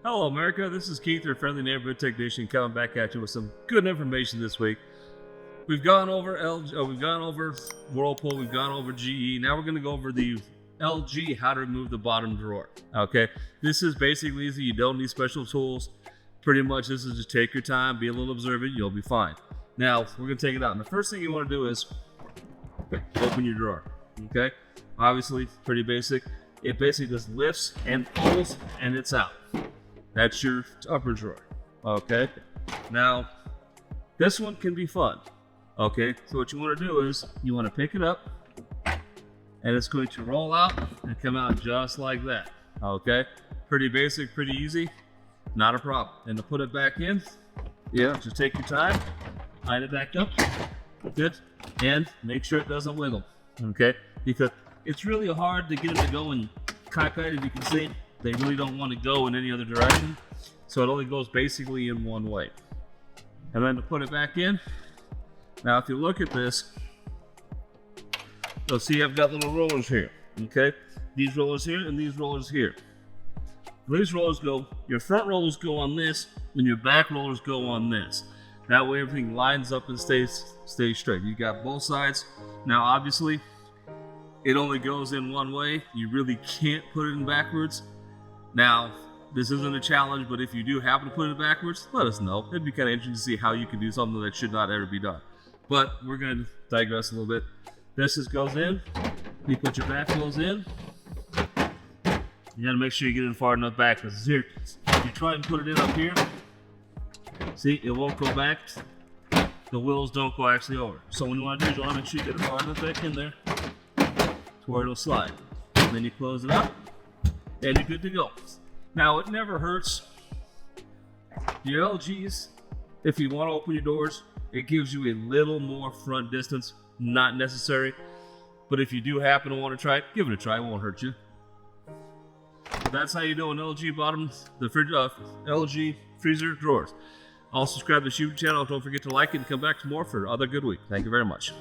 Hello, America. This is Keith, your friendly neighborhood technician, coming back at you with some good information this week. We've gone over we've gone over Whirlpool, we've gone over GE. Now we're going to go over the LG, how to remove the bottom drawer. Okay, this is basically easy. You don't need special tools. Pretty much, this is just take your time, be a little observant, you'll be fine. Now we're going to take it out. And the first thing you want to do is open your drawer. Okay, obviously pretty basic. It basically just lifts and pulls, and it's out. That's your upper drawer. Okay, now this one can be fun. Okay, so what you want to do is you want to pick it up, and it's going to roll out and come out just like that. Okay, pretty basic, pretty easy, not a problem. And to put it back in, just take your time, line it back up, good, and make sure it doesn't wiggle. Okay, because it's really hard to get it to go in cockeyed. As you can see, they really don't want to go in any other direction, so it only goes basically in one way. And then to put it back in, now if you look at this, you'll see I've got little rollers here. Okay, these rollers here and these rollers here. These rollers go, your front rollers go on this, and your back rollers go on this. That way everything lines up and stays straight. You got both sides. Now obviously it only goes in one way. You really can't put it in backwards. Now this isn't a challenge, but if you do happen to put it backwards, let us know. It'd be kind of interesting to see how you can do something that should not ever be done. But we're going to digress a little bit. This just goes in. You put your back rolls in. You got to make sure you get it far enough back, because here, if you try and put it in up here, see, it won't go back. The wheels don't go actually over. So what you want to do is you want to make sure you get it far enough back in there to where it'll slide. And then you close it up, and you're good to go. Now, it never hurts. Your LGs, if you want to open your doors, it gives you a little more front distance. Not necessary, but if you do happen to want to try it, give it a try. It won't hurt you. That's how you do an LG bottom, the LG freezer drawers. Also subscribe to the YouTube channel. Don't forget to like it and come back for more for another good week. Thank you very much.